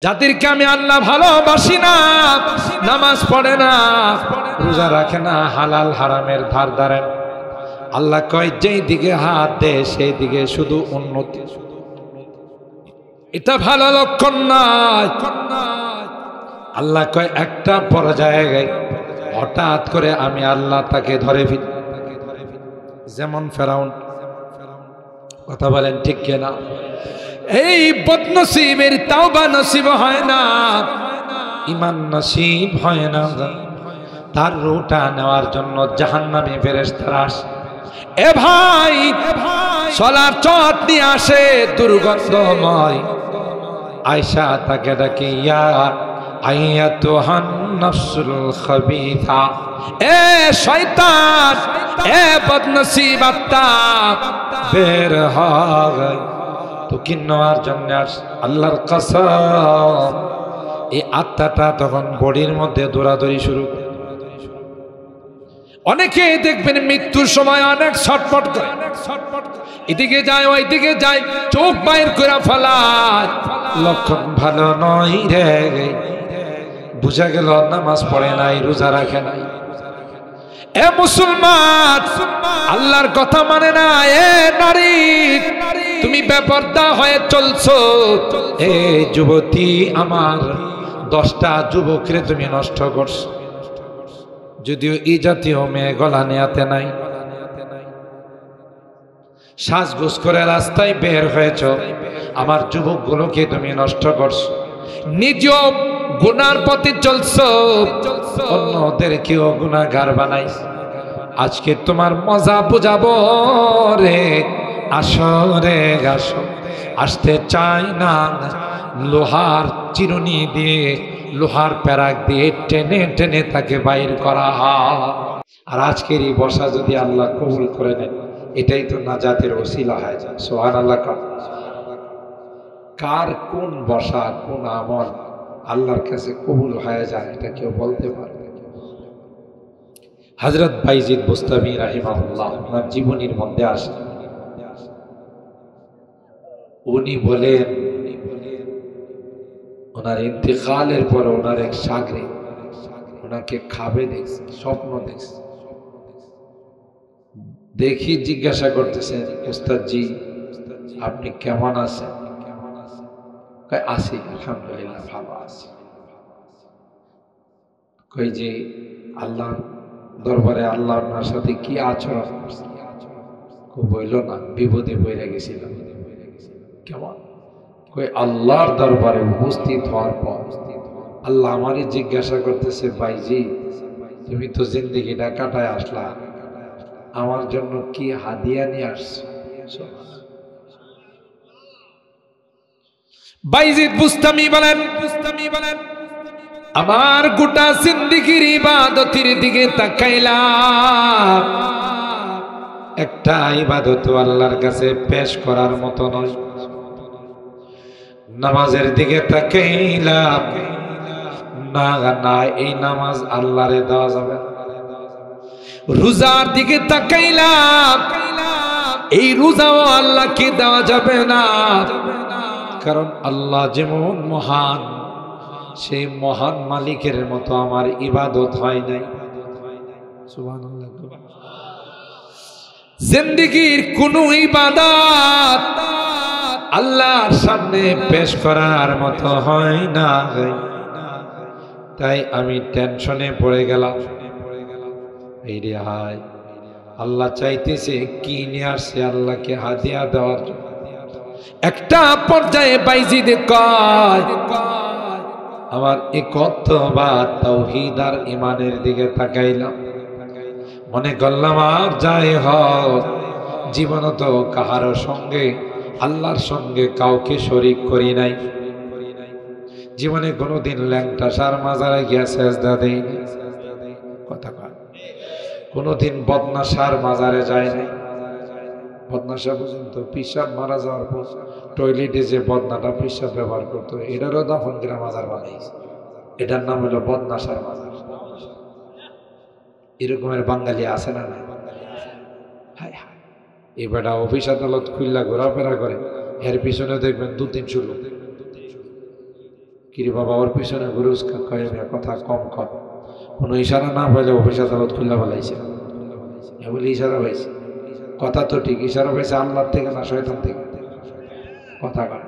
যাদেরকে আমি আল্লাহ ভালোবাসি না, নামাজ পড়ে না, রোজা রাখে না, হালাল হারামের ধার ধারে, আল্লাহ কয় যেই দিকে হাত দে সেই দিকে শুধু উন্নতি। এটা ভালো লক্ষণ নয়। আল্লাহ কয় একটা পর্যায়ে হঠাৎ করে আমি আল্লাহ তাকে ধরে ফেলি, যেমন ফেরাউন। কথা বলেন ঠিক কিনা? এই বদনসিবের তাওবা নসিব হয় না, ঈমান নসিব হয় না, তার রূহটা নেওয়ার জন্য জাহান্নামী ফেরেশতারা আসে। এ ভাই, সলার চট নিয়ে আসে দুর্গন্ধময়, আয়েশা তাকে ডাকে, ইয়া আইয়াতুহান নাফসুল খাবিথা, এ শয়তান, এ বদনসিব আত্মা, বের হ। তো কি নেওয়ার জন্য আল্লাহর কসম, এই আত্মাটা তখন বডির মধ্যে দৌড়াদৌড়ি শুরু। অনেকে দেখবেন মৃত্যুর সময় অনেক ছটফট করে, এদিকে যায় ওইদিকে যায়, চোখ বাইর করে ফেলায়। লক্ষণ ভালো নয় রে, বুঝা গেল নামাজ পড়ে নাই, রোজা রাখে নাই। এ মুসলমান, আল্লাহর কথা মানে না। এ নারী, তুমি বেপরদা হয়ে চলছো। এ যুবতী, আমার 10টা যুবকরে তুমি নষ্ট করছো। যদিও এই জাতীয় মেয়ে গলা নেয়াতে নাই, সাজগোজ করে রাস্তায় বের হয়েছ, আমার যুবকগুলোকে তুমি নষ্ট করছো। নিজেও গুনার পথে চলছো, অন্যদেরকেও গুনাহগার বানাইছ। আজকে তোমার মজা বুঝাবো রে, আসো রে আসো। আসতে চাই না, লোহার চিরুনি দিয়ে, লোহার প্যারাক দিয়ে টেনে টেনে তাকে বাইর করা হয়। আর আজকের এই বসা যদি আল্লাহ কবুল করে নেন, এটাই তো নাজাতের ওসিলা হয়ে যায়। সুবহানাল্লাহ। কার কোন বসা, কোন আমল আল্লাহর কাছে কবুল হয়ে যায়, এটা কেউ বলতে পারবে? হযরত বাইজিদ বুস্তামি রাহিমাহুল্লাহ ওনার জীবনীর মধ্যে আসে, উনি বলেন ওনার ইন্তেকালের পর ওনার এক শাগরিদ ওনাকে খাবে দেখছে, স্বপ্ন দেখছে। দেখি জিজ্ঞাসা করতেছেন, উস্তাদ জি আপনি কেমন আছেন? কয় আছি, আলহামদুলিল্লাহ ভালো আছি। কই যে আল্লাহ দরবারে আল্লাহ আপনার সাথে কি আচরণ করছে? বইল না, বিপদে বইরা গেছিলাম। কেমন? কই আল্লাহর দরবারে উপস্থিত হওয়ার পর আল্লাহ আমারই জিজ্ঞাসা করতেছে, ভাইজি তুমি তো জিন্দেগিটা কাটায় আসলা, আমার জন্য কি হাদিয়া নিয়ে আসছো? বাইজিদ বুস্তামি বলেন, আমার গোটা জিন্দেগির ইবাদতের দিকে তাকাইলাম, একটা ইবাদত আল্লাহর কাছে পেশ করার মতো নয়। নামাজের দিকে তাকাইলাম, না না, এই নামাজ আল্লাহরে দেওয়া যাবে না। রোজার দিকে তাকাইলাম, এই রোজাও আল্লাহকে দেওয়া যাবে না, কারণ আল্লাহ যেমন মহান, সেই মহান মালিকের মতো আমার ইবাদত হয় নাই। সুবহানাল্লাহ। জিন্দেগীর কোন ইবাদত আল্লাহর সামনে পেশ করার মতো হয় না, তাই আমি টেনশনে পড়ে গেলাম। এই রে হায়, আল্লাহ চাইতেছে কি নিয়ে আসছে আল্লাহকে হাদিয়া দেওয়ার। একটা পর্যায়ে বাইজিদ কয়, আমার একত্ববাদ তাওহীদ আর ঈমানের দিকে তাকাইলাম, মনে করলাম আর যাই হোক, জীবন তো কাহারো সঙ্গে আল্লাহর সঙ্গে কাউকে শরীক করি নাই, জীবনে কোনোদিন ল্যাংটা সার মাজারে গিয়া সেজদা দেইনি, কথা কয়, কোনোদিন বদনাসার মাজারে যায় নাই। বদনাসা পর্যন্ত পিসাব মারা যাওয়ার পর টয়লেটে যে বদনাটা পিসাব ব্যবহার করতো, এটারও দাফন করে মাজার বানাইছে, এটার নাম হলো বদনাসার মাজার। এরকমের বাঙালি আছে না? হায় হায়, এই বেটা অফিস আদালত খুললা ঘোরাফেরা করে, এর পিছনে দেখবেন 2-300 লোক। কিরে বাবা ওর পিছনে গুরুজ কথা কম কর, কোনো ইশারা না পাইলে অফিস আদালত খুল্লা বলাইছে বলে ইশারা পাইছে। কথা তো ঠিক, ইশারা পাইছে আল্লাহর থেকে না শয়তান থেকে? কথা কয়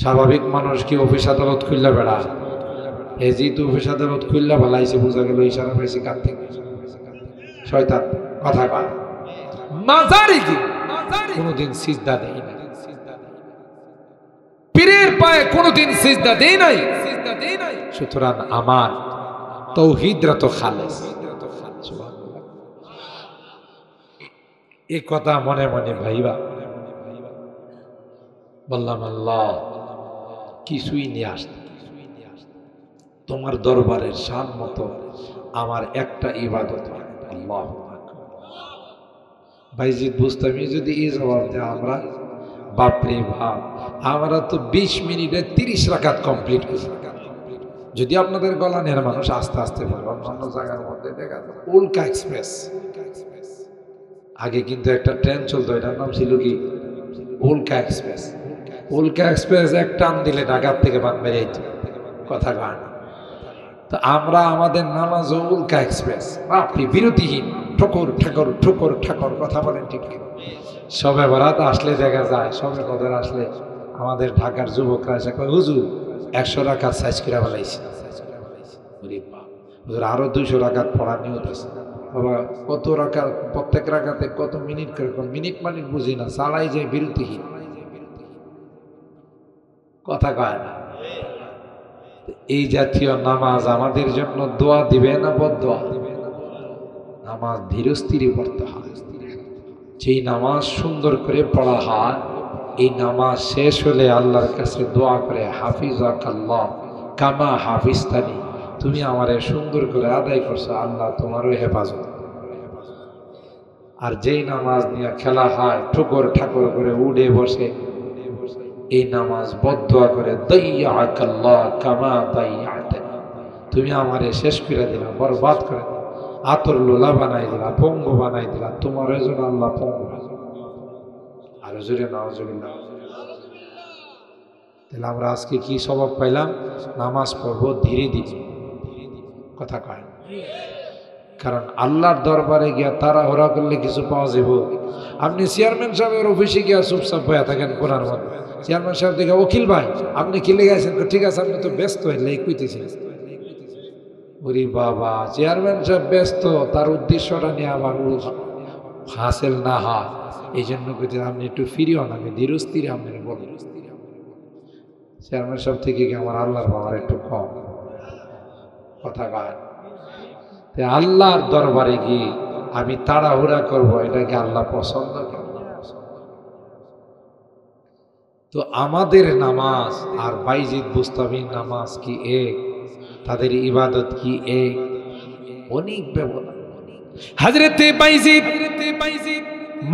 স্বাভাবিক মানুষ কি অফিস আদালত খুল্লা বেড়া? এই যেহেতু অফিস আদালত খুল্লা বলাইছে, বোঝা গেল ইশারা পাইছে কার থেকে? শয়তান। কথা কয় মাজারে কি কোনোদিন সিজদা দেই না, পীরের পায়ে কোনোদিন সিজদা দেই নাই। সুতরাং আমার তাওহীদরা তো খালেস। এই কথা মনে মনে ভাইবা বললাম, আল্লাহ কিছুই নিয়ে আসতে, তোমার দরবারের শান মতো আমার একটা ইবাদত। আল্লাহ বাইজিদ বুস্তামি যদি এই জবাব দেয়, আমরা বাপরে বাপ, আমরা তো 20 মিনিটে 30 রাকাত কমপ্লিট করি। যদি আপনাদের গলানের মানুষ আস্তে আস্তে বলে, অন্যান্য জায়গার মধ্যে দেখা যায় উল্কা এক্সপ্রেস। আগে কিন্তু একটা ট্রেন চলতো, এটার নাম ছিল কি? উল্কা এক্সপ্রেস। উল্কা এক্সপ্রেস এক টান দিলে ঢাকার থেকে বাদ মেরে যেত। কথা কয় না তো আমরা আমাদের নামাজ উল্কা এক্সপ্রেস, আপনি বিরতিহীন, ঠোকর ঠাকর ঠোকর ঠাকর। কথা বলেন ঠিক? সবে বরাত আসলে দেখা যায়, সবে কদর আসলে আমাদের ঢাকার যুবকরা এসে কয়, হুজুর 100 রাকাত সাইজ করে বলাইছে, হুজুর আরো 200 রাকাত পড়া নিয়ত আছে। বাবা কত রাকাত, প্রত্যেক রাকাতে কত মিনিট করে? মিনিট মানিট বুঝি না, চালাই যায় বিরতিহীন। কথা কয় না। এই জাতীয় নামাজ আমাদের জন্য দোয়া দিবে না বদদোয়া? নামাজ ধীরস্থিরে পড়তে হয়। যেই নামাজ সুন্দর করে পড়া হয়, এই নামাজ শেষ হলে আল্লাহর কাছে দোয়া করে, হাফিজাকাল্লাহ কামা হাফিজতানি, তুমি আমারে সুন্দর করে আদায় করছো, আল্লাহ তোমারও হেফাজত। আর যেই নামাজ নিয়ে খেলা হয়, ঠুকর ঠাকুর করে উড়ে বসে, এই নামাজ বদদোয়া করে, দাইয়াকাল্লাহ কামা দাইয়াতানি, তুমি আমারে শেষ করে দিলা, বরবাদ করে দিলা, আতর লোলা বানাই দিলা, পঙ্গু বানাই দিলা, তোমার জন্য আল্লাহ পঙ্গু। আর জোরে নাউজুবিল্লাহ। তাহলে আমরা আজকে কি সবক পাইলাম? নামাজ পড়বো ধীরে ধীরে। কথা কয়, কারণ আল্লাহর দরবারে গিয়া তাড়াহুড়া করলে কিছু পাওয়া যাব। আপনি চেয়ারম্যান সাহেবের অফিসে গিয়া চুপচাপ বয়া থাকেন কোনার মধ্যে, চেয়ারম্যান সাহেব দেখে, উকিল ভাই আপনি কি লেগেছেন? ঠিক আছে, আপনি তো ব্যস্ত হইলে কইতেছেন। ওরে বাবা, চেয়ারম্যান সাহেব ব্যস্ত, তার উদ্দেশ্যটা নিয়ে আবার হাসিল না হয়, এই জন্য কইতে আপনি একটু ফিরি হন, আমি ধীরস্থিরে আপনার বলেন। চেয়ারম্যান সাহেব থেকে কি আমার আল্লাহর বাবার একটু কম? কথা কয়। আল্লাহর দরবারে গিয়ে আমি তাড়াহুড়া করবো, এটা কি আল্লাহ পছন্দ করেন? তো আমাদের নামাজ আর বাইজিদ বুস্তামির নামাজ কি এক? তাদের ইবাদত কি এক? অনেক ব্যবধান। হযরতে বাইজিদ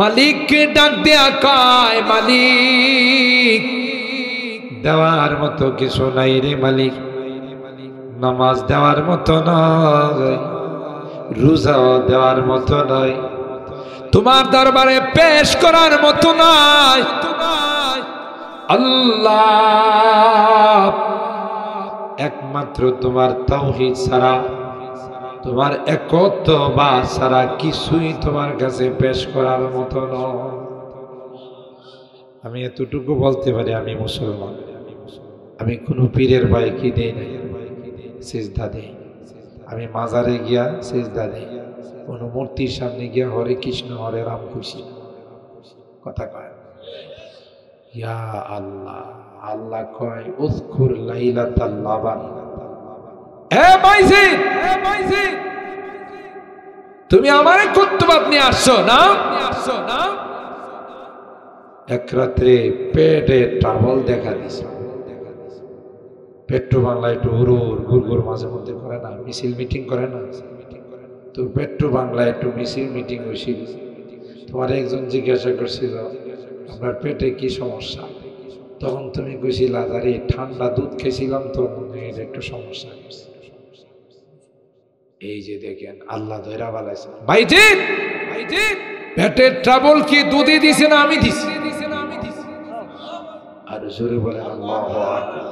মালিককে ডাক দেয়া কয়, মালিক দেওয়ার মতো কিছু নাই রে মালিক, নামাজ দেওয়ার মতো নয়, রোজাও দেওয়ার মতো নয়, তোমার দরবারে পেশ করার মতো নয়। আল্লাহ একমাত্র তোমার তাওহীদ ছাড়া, তোমার একত্ববাদ ছাড়া কিছুই তোমার কাছে পেশ করার মতো নয়। আমি এতটুকু বলতে পারি, আমি মুসলমান, আমি কোনো পীরের ভাই কি দেই না, সিজদা দেই। আমি মাজারে গিয়া সিজদা দেই, কোনো মূর্তির সামনে গিয়া হরে কৃষ্ণ হরে রাম খুশি। কথা কয় ইয়া আল্লাহ। আল্লাহ কয় উযকুর লাইলাতাল লাবান। এ বাইজিদ, তুমি আমারে কুতুবাত নিয়ে আসছো না? এক রাত্রে পেটে ট্রাবল দেখা দিছে। পেট্রো বাংলা একটু গুড়গুড় মাঝে মধ্যে করে না, মিছিল মিটিং করে না? তো পেট্রো বাংলা একটু মিছিল মিটিং হয়েছিল। তোমার একজন জিজ্ঞাসা করছিল আপনার পেটে কি সমস্যা, তখন তুমি কইছিলা আরে ঠান্ডা দুধ খেয়েছিলাম তো এটা একটু সমস্যা হয়েছে। এই যে দেখেন আল্লাহ ধৈরা বালাইছে। বাইজিদ পেটের ট্রাবল কি দুধে দিছে না আমি দিছি? আর জোরে বলেন আল্লাহু আকবার।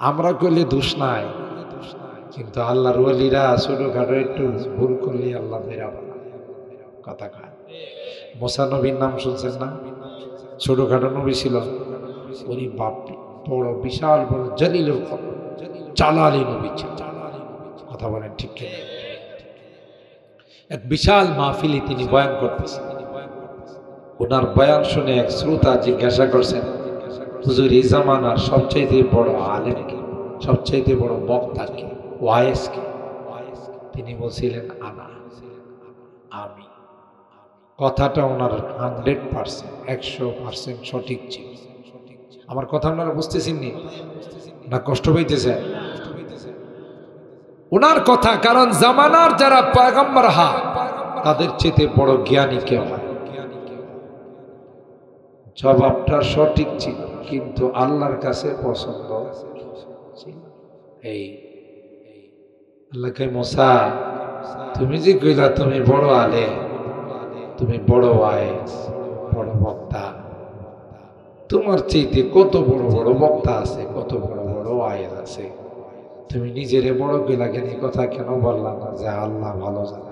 আমরা করলে দোষ নাই, কিন্তু আল্লাহর ওলিরা ছোটখাটো একটু ভুল করলে আল্লাহ মেরা বলা কথা কয়। মুসা নবীর নাম শুনছেন না? ছোটখাটো নবী ছিল, উনি বাপ বড় বিশাল বড় জলিল জালালি নবী ছিল। কথা বলেন ঠিক কিনা? এক বিশাল মাহফিলে তিনি বয়ান করতেছেন। ওনার বয়ান শুনে এক শ্রোতা জিজ্ঞাসা করছেন, হুজুর এই জামানার সবচাইতে বড় আলেম কে, সবচাইতে বড় বক্তা কে, ওয়াইজ কে? তিনি বলছিলেন আমি। কথাটা ওনার 100% 100% সঠিক ছিল। আমার কথা আপনারা বুঝতেছেন না কষ্ট পাইতেছেন? ওনার কথা, কারণ জামানার যারা পয়গম্বর তাদের চেয়ে বড় জ্ঞানী কেউ হয়। জবাবটা সঠিক ছিল, কিন্তু আল্লাহর কাছে পছন্দ ছিল। এই আল্লাহকে, মুসা তুমি যে কইলা তুমি বড় আলেম, তুমি বড় ওয়াইজ, বড় বক্তা, তোমার চাইতে কত বড় বড় বক্তা আছে, কত বড় বড় ওয়াইজ আছে, তুমি নিজেরে বড় কইলা কেন? এই কথা কেন বললা না যে আল্লাহ ভালো জানে?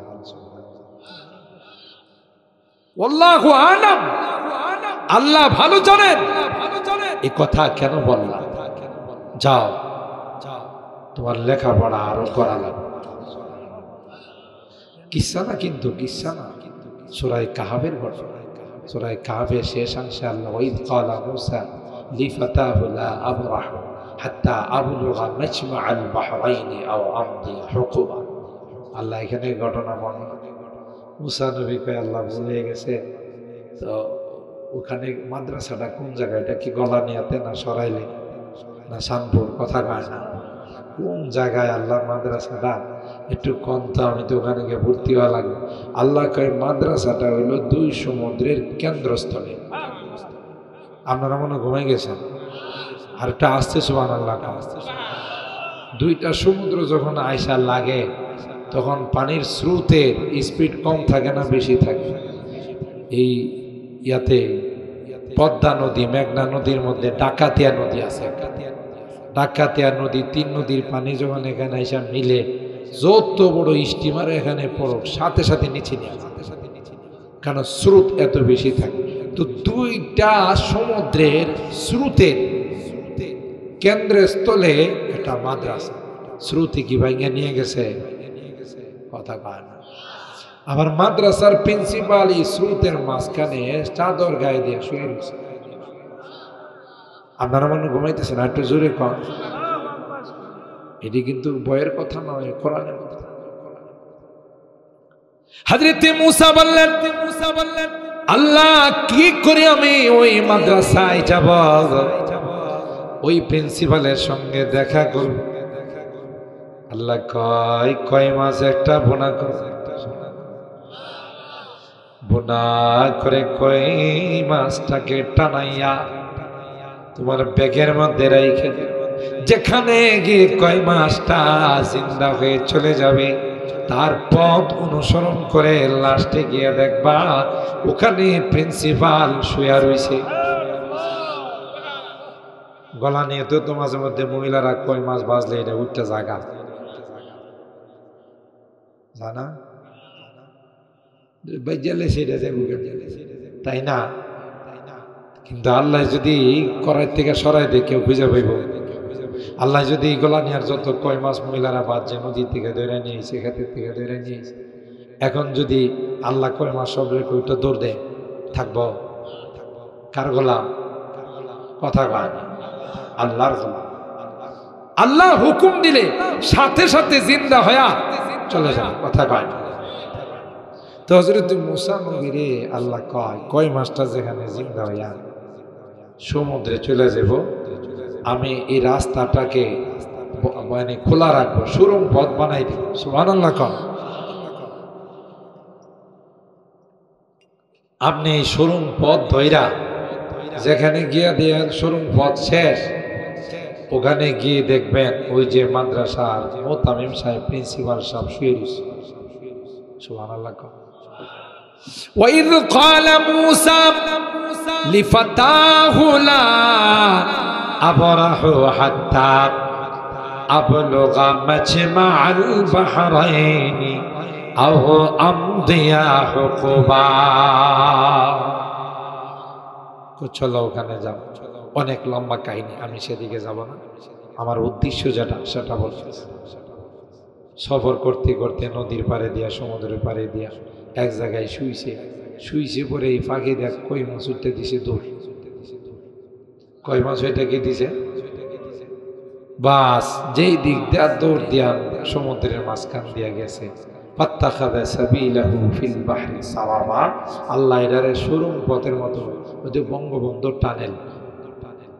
আল্লাহু আ'লাম, আল্লাহ ভালো জানেন, এই কথা কেন বললা? যাও তোমার লেখাপড়া আরো করা লাগবে। কিসা না, কিন্তু কিসা না, সূরা কাহফের ঘটনা। সূরা কাহফের শেষ অংশে আল্লাহ, ওয়াইদ ক্বালা মূসা লিফাতাহু লা আবরাহ হাত্তা আবলুগা মাজমাআল বাহরাইনি আও আমদি হুকুবা। আল্লাহ এখানে ঘটনা বর্ণনা। মূসা নবী কয় আল্লাহ ভুলে গেছে, তো ওখানে মাদ্রাসাটা কোন জায়গায়, এটা কি গলানিয়াতে না সরাইলে না শানপুর? কথা কয় না, কোন জায়গায় আল্লাহর মাদ্রাসাটা? একটু কম তো, আমি তো ওখানে গিয়ে ভর্তি হওয়া লাগবে। আল্লাহ কয় মাদ্রাসাটা হইল 2 সমুদ্রের কেন্দ্রস্থলে। আপনারা মনে ঘুমাই গেছেন? আর একটা আসছে সুবহানাল্লাহ। 2টা সমুদ্র যখন আয়সা লাগে, তখন পানির স্রোতের স্পিড কম থাকে না বেশি থাকে? এই ইয়াতে পদ্মা নদী, মেঘনা নদীর মধ্যে ডাকাতিয়া নদী আছে। ডাকাতিয়া নদী, 3 নদীর পানি যখন এখানে এসে মিলে, যত বড় স্টিমার এখানে পড়ুক সাথে সাথে নিচে নিয়ে, কারণ স্রোত এত বেশি থাকে। তো 2টা সমুদ্রের স্রোতের কেন্দ্রস্থলে একটা মাদ্রাসা। স্রোতে কি ভাইঙ্গা নিয়ে গেছে? কথা কয় না। আবার মাদ্রাসার প্রিন্সিপাল এই স্রোতের মাঝখানে চাদর গায়ে দিয়ে শুয়ে রয়েছে। আপনারা মনে ঘুমাইতেছেন? একটু জোরে কন। এটি কিন্তু বইয়ের কথা নয়, কোরআনের কথা। হযরতে মূসা বললেন, আল্লাহ কি করে আমি ওই মাদ্রাসায় যাব, ওই প্রিন্সিপালের সঙ্গে দেখা করব? আল্লাহ কয় মাস একটা বোনা করব, বোনা করে কই মাছটাকে টানাইয়া তোমার ব্যাগের মধ্যে রেখে, যেখানে গিয়ে কয় মাছটা জিন্দা হয়ে চলে যাবে, তার পথ অনুসরণ করে লাস্টে গিয়ে দেখবা ওখানে প্রিন্সিপাল শুয়ে রয়েছে। গলা নিয়ে তো মাঝে মধ্যে মহিলারা কয় মাছ বাজলে এটা উঠতে জায়গা জানা সেটা তাই না? কিন্তু আল্লাহ যদি করার থেকে সরাই দেয়, কেউ খুঁজে পাইব? আল্লাহ যদি গলা নেওয়ার যত কয় মাছ মহিলারা বাজছে, নদীর থেকে ধরে নিয়েছে, ক্ষেতের থেকে ধরে নিয়েছে, এখন যদি আল্লাহ কয় মাছ সব রেখে ওইটা দৌড় দেয়, থাকব? কার গোলাম? কথা কয় না, আল্লাহর গোলাম। আল্লাহ হুকুম দিলে সাথে সাথে জিন্দা হয়া চলে যাবে, কথা কয় না। তো হযরত মূসা নবীরে আল্লাহ কয় মাছটা যেখানে জিন্দা হইয়া সমুদ্রে চলে যাব, আমি এই রাস্তাটাকে মানে খোলা রাখবো, সুরম পথ বানাই দিব। সুবহানাল্লাহ। আপনি এই সুরম পথ ধইরা যেখানে গিয়া দিয়ে সুরম পথ শেষ, ওখানে গিয়ে দেখবেন ওই যে মাদ্রাসার মোতামিম সাহেব, প্রিন্সিপাল সাহেব শুয়ে রয়েছে। সুবহানাল্লাহ। وَإِذْ قَالَ مُوسَى لِفَتَاهُ لَا أَبْرَحُ حَتَّى আবলুগা মাজমাআল বাহরাইনি আও আমদিয়া হুকুবা। চলো ওখানে যাও, অনেক লম্বা কাহিনী, আমি সেদিকে যাব না। আমার উদ্দেশ্য যেটা সেটা বলছি। সফর করতে করতে নদীর পাড়ে দিয়া সমুদ্রের পাড়ে দিয়া এক জায়গায় শুইছে পরে এই ফাঁকে দেখ কই মাছ উঠতে দিছে দৌড়। কই মাছ ওইটাকে দিছে বাস, যেই দিক দিয়া দৌড় দিয়া সমুদ্রের মাঝখান দিয়া গেছে। ফাত্তাখাযা সাবিলাহু ফিল বাহরি সারাবা। আল্লাহ এটারে সুরঙ্গ পথের মতো ওই যে বঙ্গবন্ধু টানেল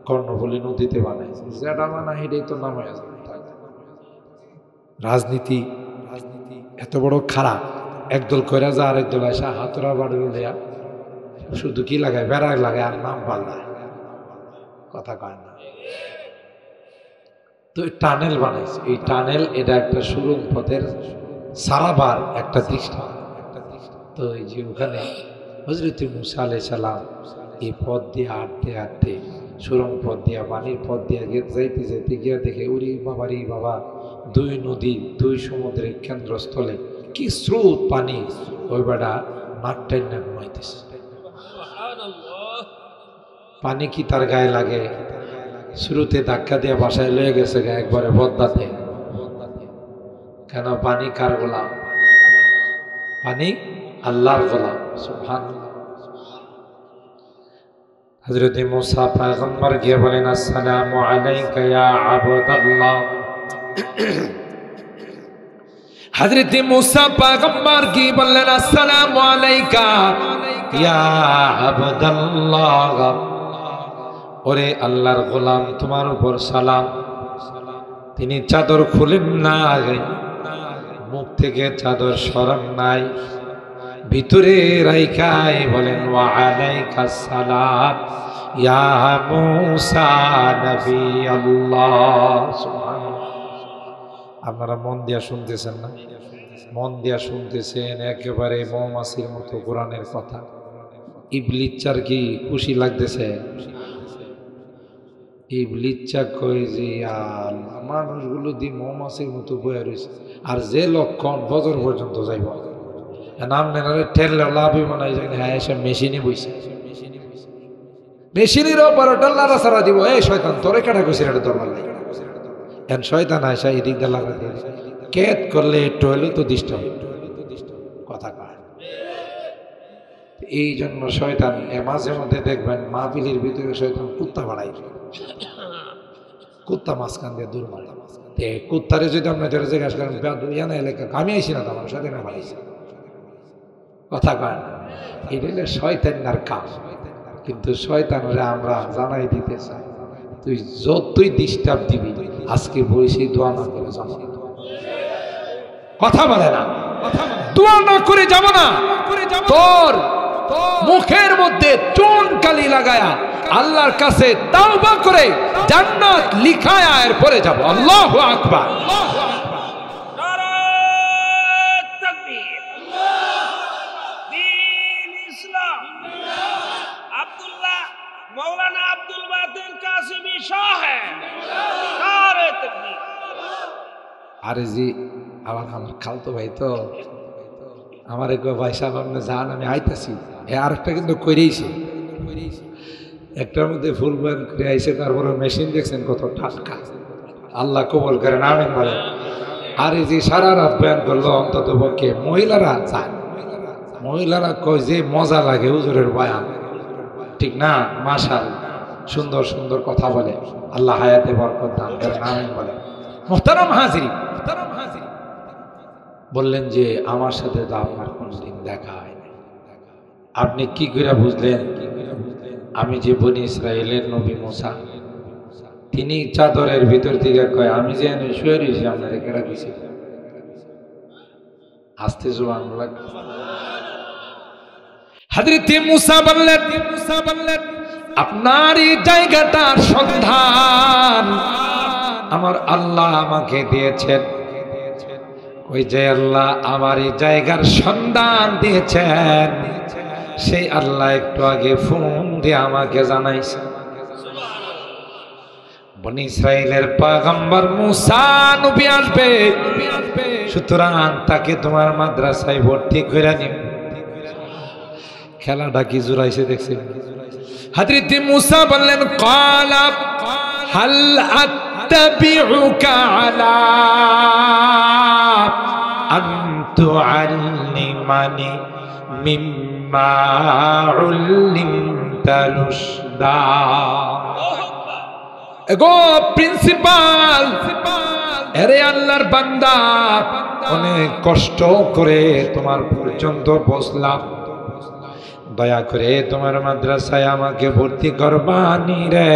কর্ণফুলী নদীতে বানাইছে, যেটা বানায় এটাই তো নামায় আছে। রাজনীতি এত বড় খারাপ, একদল কইরা যা আর একদল আসা হাতরা বাড়ি উড়িয়া শুধু কি লাগায়, বেড়া লাগায় আর নাম পাল্লায়, কথা কয় না। তো টানেল বানাইছে, এই টানেল এটা একটা সুরঙ্গ পথের সারাবার একটা দৃষ্টান্ত। তো এই যে ওখানে হযরত মুসা আলাইহিস সালাম এই পথ দিয়ে হাঁটতে হাঁটতে সুরঙ্গ পথ দিয়া পানির পথ দিয়া যাইতে যাইতে গিয়া দেখে উরি বাবারি বাবা, দুই নদী দুই সমুদ্রের কেন্দ্রস্থলে কি স্রোত পানি, ওই বেড়া নাকটাই না ঘুমাইতেছে। পানি কি তার গায়ে লাগে? শুরুতে ধাক্কা দিয়ে বাসায় লয়ে গেছে গা একবারে বদলাতে। কেন? পানি কার গোলাম? পানি আল্লাহর গোলাম। সুবহানাল্লাহ। হযরত মুসা পয়গম্বর গিয়ে বলেন, আসসালামু আলাইকা ইয়া আবদাল্লাহ। হযরত মুসা পয়গম্বর গিয়ে বললেন, আসসালামু আলাইকা ইয়া আবদাল্লাহ। ওরে আল্লাহর গোলাম, তোমার উপর সালাম। তিনি চাদর খুলেন না, মুখ থেকে চাদর সরান নাই, ভিতরে রাইখাই বলেন, ওয়া আলাইকাস সালাম ইয়া মুসা নবী আল্লাহ। সুবহানাল্লাহ। আপনারা মন দিয়া শুনতেছেন না? মন দিয়া শুনতেছেন, একেবারে মৌমাছির মতো কোরআনের কথা। ইবলিচ্চার কি খুশি লাগতেছে? ইবলিচ্চা কই যে মানুষগুলো দি মৌমাছির মতো বয়ে রয়েছে, আর যে লক্ষণ বজর পর্যন্ত যাইব নাম নেনারে ঠেললে লাভই মনে হয়। হ্যাঁ, এসে মেশিনে বইছে, মেশিনের ওপরটা লাড়া ছাড়া দিব। এই শয়তান, তোরে কেটা কইছে এটা দরবার নাই। এন শয়তান আয়সা এদিক দিয়ে লাড়া দিয়ে কেত করলে একটু হইলেও তো ডিস্টার্ব, কথা কয়। এই জন্য শয়তান মাঝে মধ্যে দেখবেন মাহফিলের ভিতরে শয়তান কুত্তা বাড়াই, কুত্তা মাঝখান দিয়ে দূর মারে। কুত্তারে যদি আপনার জিজ্ঞাসা করেন ইয়ানা এলাকা আমি আইসি না, তোমার শয়তান বাড়াইছি, কথা কয় না। এটা হলে শয়তানের কাজ। কিন্তু শয়তানরে আমরা জানাই দিতে চাই, তুই যতই ডিস্টার্ব দিবি আজকে বসে দোয়া না করে যাব, কথা বলে না, দোয়া না করে যাব না। তোর মুখের মধ্যে চুন কালি লাগায়া আল্লাহর কাছে তাওবা করে জান্নাত লিখায়া এরপরে যাব। আল্লাহু আকবার। मौलाना अब्दुल बातिल कासिमी शाह है। नारे तकबीर। আরে জি, আমার খালতো ভাই তো আমার এক ভাই সাহেব, আপনি যান, আমি আইতাছি। আর একটা কিন্তু করেইছে, একটার মধ্যে ফুল বয়ান করে আইছে, তারপরে মেশিন দেখছেন কত টাটকা, আল্লাহ কবল করেন, আমিন বলেন। আর এই যে সারা রাত বয়ান করলো, অন্তত পক্ষে মহিলারা চায়, মহিলারা কয় যে মজা লাগে হুজুরের বয়ান, ঠিক না? মাশাআল্লাহ, সুন্দর সুন্দর কথা বলে, আল্লাহ হায়াতে বরকত দান করেন, আমিন বলেন। মুহতারাম হাজিরিন, বললেন যে আমার সাথে তো আপনার কোনদিন দেখা হয়নি, আপনি কি করে বুঝলেন আমি যে বনি ইসরায়েলের নবী মুসা? তিনি চাদরের ভিতর থেকে কয়, আমি যে শুয়ে রয়েছি আপনাদের কেটে দিছি। আস্তে সুবহানাল্লাহ। হযরত মুসা বললেন, আপনার এই জায়গাটার সন্ধান আমার আল্লাহ আমাকে দিয়েছেন। ওই যে আল্লাহ আমার এই জায়গার সন্ধান দিয়েছেন, সেই আল্লাহ একটু আগে ফোন দিয়ে আমাকে জানাইছে, বনি ইসরাইলের পয়গম্বর মুসা নবী আসবে, সুতরাং তাকে তোমার মাদ্রাসায় ভর্তি করে নিও। খেলাটা কি জোরাইছে দেখছেন? হযরত মুসা বললেন, ক্বালা হাল আত্তাবিউকা আলা আন তুআল্লিমানি মিম্মা উল্লিমতা রুশদা। এগো প্রিন্সিপাল, আরে আল্লাহর বান্দা, অনেক কষ্ট করে তোমার পর্যন্ত বসলাম, দয়া করে তোমার মাদ্রাসায় আমাকে ভর্তি করবানি রে।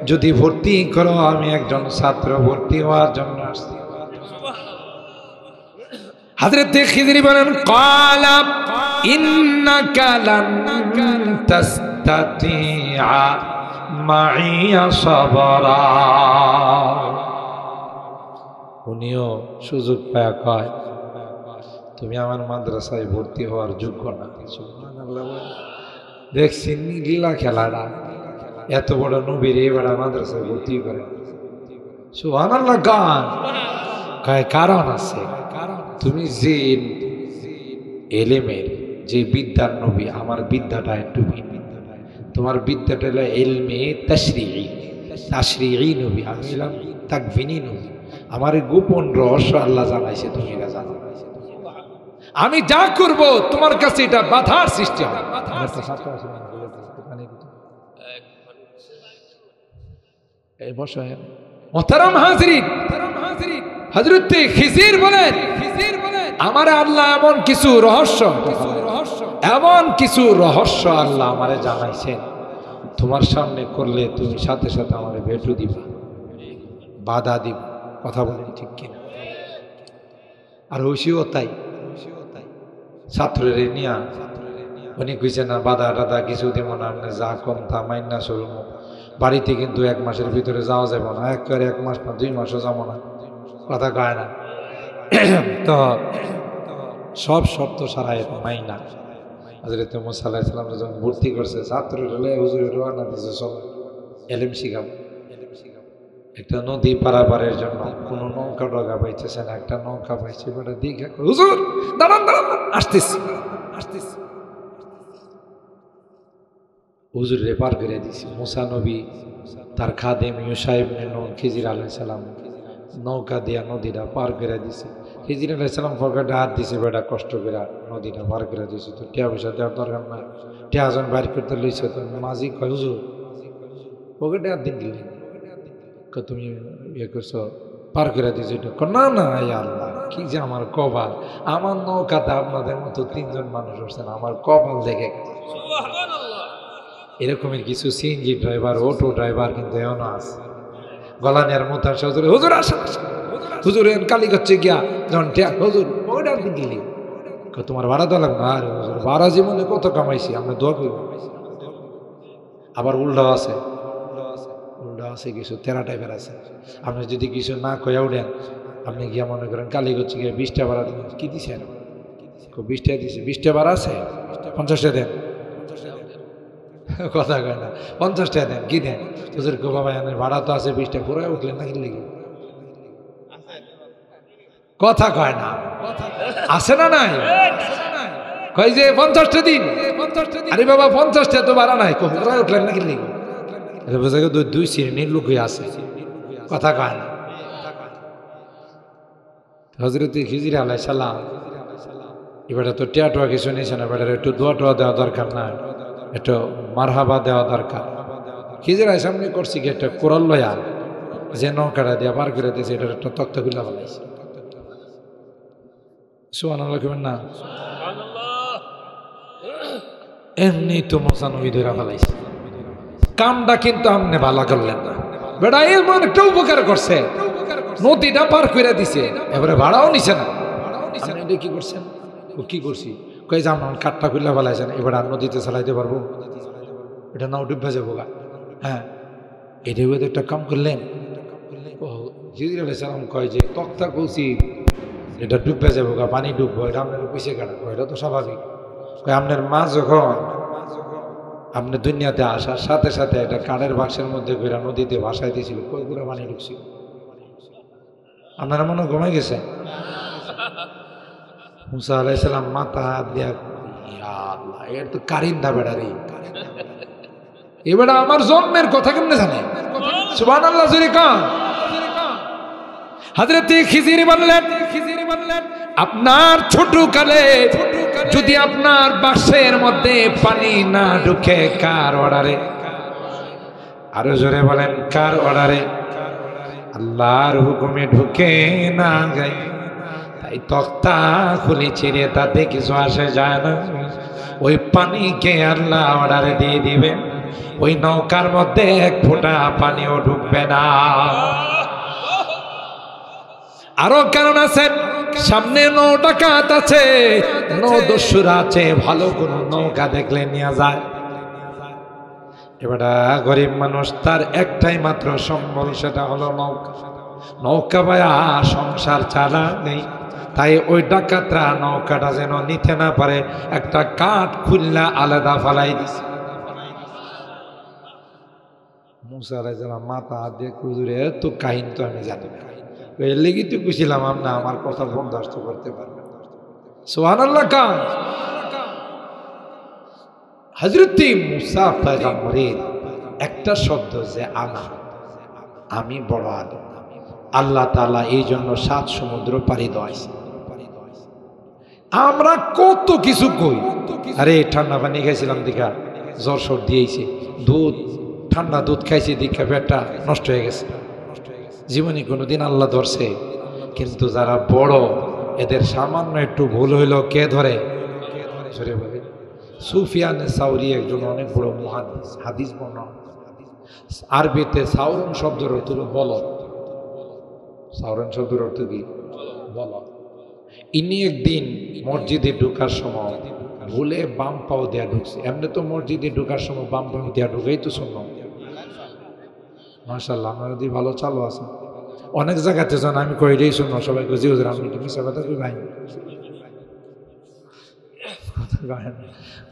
যদি ভর্তি করো, আমি একজন ছাত্র ভর্তি হওয়ার জন্য আসছি। হযরত খিজরি বলেন, ক্বালা ইন্নাকা লান তাসতাতিআ মাইয়া সাবরা। উনিও সুযোগ পায় কয়, তুমি আমার মাদ্রাসায় ভর্তি হওয়ার যোগ্য না। সুবহানাল্লাহ। দেখছি লীলা খেলাটা, এত বড় নবীর এবার মাদ্রাসায় ভর্তি করে। সুবহানাল্লাহ। গান কয় কারণ আছে, তুমি যে এলেমের, যে বিদ্যার নবী, আমার বিদ্যাটা একটু ভিন্ন। তোমার বিদ্যাটা হলো ইলমে তাশরিঈ, তাশরিঈ নবী, আমি হলাম তাকভিনী নবী। আমার গোপন রহস্য আল্লাহ জানাইছে, তুমি এটা জানো। আমি যা করব তোমার কাছে এটা বাধার সৃষ্টি হবে। মুহতারাম হাজিরিন, হযরত খিজির বলেন, আমার আল্লাহ এমন কিছু রহস্য, এমন কিছু রহস্য আল্লাহ আমারে জানাইছেন, তোমার সামনে করলে তুমি সাথে সাথে আমারে ভেটু দিবা, বাধা দিবা। কথা বলেন ঠিক কিনা? আর হইসিও তাই। ছাত্রের নিয়া উনি কইছে না, বাধা টাধা কিছু দিব না, আপনি যা কম তা মাইনা চলবো। বাড়িতে কিন্তু 1 মাসের ভিতরে যাওয়া যাবে না, একবারে 1 মাস না 2 মাসও যাবো না। কথা কয় না তো সব শর্ত সারাই মাইনা। হযরত মুসা আলাইহিস সালাম যখন ভর্তি করছে, ছাত্ররা হুজুর রওনা দিছে, সব এলেম শিখাবো। একটা নদী পারাপারের জন্য কোনো নৌকা ডগা পাইতেছে না, একটা নৌকা পাইছে, বেটা দিঘা, হুজুর দাঁড়ান দাঁড়ান, আসতেছি আসতেছি। হুজুর রে পার করে দিছে। মুসা নবী তার খাদেম ইউশা ইবনে নূন খিজির আলাইহিস সালাম নৌকা দিয়া নদীটা পার করে দিছে। খিজির আলাইহিস সালাম পকেটে হাত দিছে, বেটা কষ্ট করে নদীটা পার করে দিছে। তো টিয়া পয়সা দেওয়ার দরকার নাই, টিয়া জন বাইর করতে লইছে। তো মাঝি কয়, হুজুর পকেটে হাত দিন দিলেন, তুমি ইয়ে করছো, পার করে দিয়েছো। না না, আল্লাহ কি যে আমার কপাল, আমার নৌকাতে আপনাদের মতো 3 জন মানুষ উঠছেন, আমার কপাল দেখে। এরকমের কিছু সিএনজি ড্রাইভার, অটো ড্রাইভার কিন্তু এমনও আছে। গলানিয়ার মোতার হুজুর, হুজুর আসেন, হুজুর কালীগঞ্জে গিয়া যখন হুজুর ওইটা গেলি, তোমার ভাড়া দেওয়া লাগবে। আরে হুজুর ভাড়া জীবনে কত কামাইছি, আমরা দোয়া করি। আবার উল্টাও আছে, আছে কিছু তেরা টাইপের আছে। আপনি যদি কিছু না কয়া উঠেন, আপনি গিয়া মনে করেন কালীগঞ্জে গিয়ে 20 টাকা ভাড়া দেবেন। কি দিছেন? 20 টাকা দিছে। 20 টাকা ভাড়া আছে, 50 টাকা দেন। কথা কয় না, 50 টাকা দেন। কি দেন? তোদের কো বাবা এনে ভাড়া তো আছে 20 টাকা, পুরো উঠলেন না কিনলে? কথা কয় না, আছে না নাই? কয় যে 50 টাকা দিন। আরে বাবা 50 টাকা তো ভাড়া নাই, পুরো উঠলেন না কিনলে? বোঝা গেল 2 শ্রেণীর লোক আছে। কথা কয় না। হযরত খিজির আলাইহিস সালাম এবারে তো টিয়া টোয়া কিছু নিয়েছে না, এবারে একটু দোয়া টোয়া দেওয়া দরকার না, একটু মারহাবা দেওয়া দরকার। খিজির আলাইহিস সালাম করছি কি, একটা কোরাল লয়া যে নৌকাটা দিয়া পার করে দিয়েছে, এটার একটা তক্তা খুলে ফেলাইছে। সুবহানাল্লাহ কইবেন না? এমনি তো মুসা নবী ধরে ফেলাইছে। কামটা কিন্তু আপনি ভালো করলেন না, বেটা এমন একটা উপকার করছে, নদীটা পার করে দিছে, এবারে ভাড়াও নিছে না। আপনি এটা কি করছেন? ও কি করছি? কই যে আমার কাঠটা খুলে ফেলাইছেন, এবার আর নদীতে চালাইতে পারবো? এটা নাও ডুবে যাবো গা। হ্যাঁ, এটা একটা কাম করলেন। খিজির আলাইহিস সালাম কয় যে তক্তা কৌছি, এটা ডুবে যাবো গা, পানি ডুববো, এটা আপনার পয়সা কাটা। এটা তো স্বাভাবিক। আপনার মা যখন আপনি দুনিয়াতে আসার সাথে সাথে একটা কাঠের বাক্সের মধ্যে ঘুরা নদীতে ভাসাই দিয়েছিল, কই ঘুরা পানি ঢুকছিল। আপনারা মনে হয় ঘুমাই গেছে। মুসা আলাইহিস সালাম মাথা হাত দিয়া, ইয়া আল্লাহ, এর তো কারিন্দা বেড়া রে, এ বেড়া আমার জন্মের কথা কেমনে জানে? সুবহানাল্লাহ জোরে কান। হযরত খিজির বললেন, আপনার ছোট কালে যদি আপনার বাক্সের মধ্যে পানি না ঢুকে কার অর্ডারে? আরো জোরে বলেন, কার অর্ডারে? আল্লাহর হুকুমে ঢুকে না গাই, তাই তক্তা খুলে ছিঁড়ে তাতে কিছু আসে যায় না। ওই পানিকে আল্লাহ অর্ডারে দিয়ে দিবে, ওই নৌকার মধ্যে এক ফোঁটা পানিও ঢুকবে না। আরো কারণ আছে, সামনে নৌ ডাকাত আছে, নৌ দস্যুরা আছে, ভালো কোনো নৌকা দেখলে নিয়ে যায়। এবার গরিব মানুষ, তার একটাই মাত্র সম্বল, সেটা হলো নৌকা। নৌকা পায়া সংসার চালা নেই, তাই ওই ডাকাতরা নৌকাটা যেন নিতে না পারে একটা কাঠ খুললা আলাদা ফালাই দিছে। মুসা আলাইহিস সালাম মাথা হাত দিয়ে কুজুরে, তো কাহিনী তো আমি জানি না, এর লেগে তো কুছিলাম আপনি আমার কথা বরদাস্ত করতে পারবেন। সুবহানাল্লাহ কান। হযরত মুসা পয়গম্বরের একটা শব্দ যে আনা, আমি বড় আদম, আল্লাহ তাআলা এই জন্য 7 সমুদ্র পাড়ি দেওয়াইছে। আমরা কত কিছু কই, আরে ঠান্ডা পানি খাইছিলাম দেখা জ্বর সর্দি হয়েছে, দুধ ঠান্ডা দুধ খাইছি দীক্ষা পেটটা নষ্ট হয়ে গেছে। জীবনে কোনোদিন আল্লাহ ধরছে? কিন্তু যারা বড়, এদের সামান্য একটু ভুল হইল কে ধরে? সুফিয়ান সাউরি একজন অনেক বড় মুহাদ্দিস, হাদিস বর্ণনা। আরবিতে সাউরন শব্দের অর্থ হলো বলদ। সাউরন শব্দের অর্থ কি? বলদ। ইনি একদিন মসজিদে ঢোকার সময় ভুলে বাম পাও দেয়া ঢুকছে। এমনি তো মসজিদে ঢোকার সময় বাম পাও দেয়া ঢুকেই তো শুনল। মাশাআল্লাহ, আপনারা যদি ভালো চালু আছেন। অনেক জায়গাতে যান, আমি কইলেই শুনলাম সবাই জি হুজুর আপনি কি মিশা কথা কই ভাই?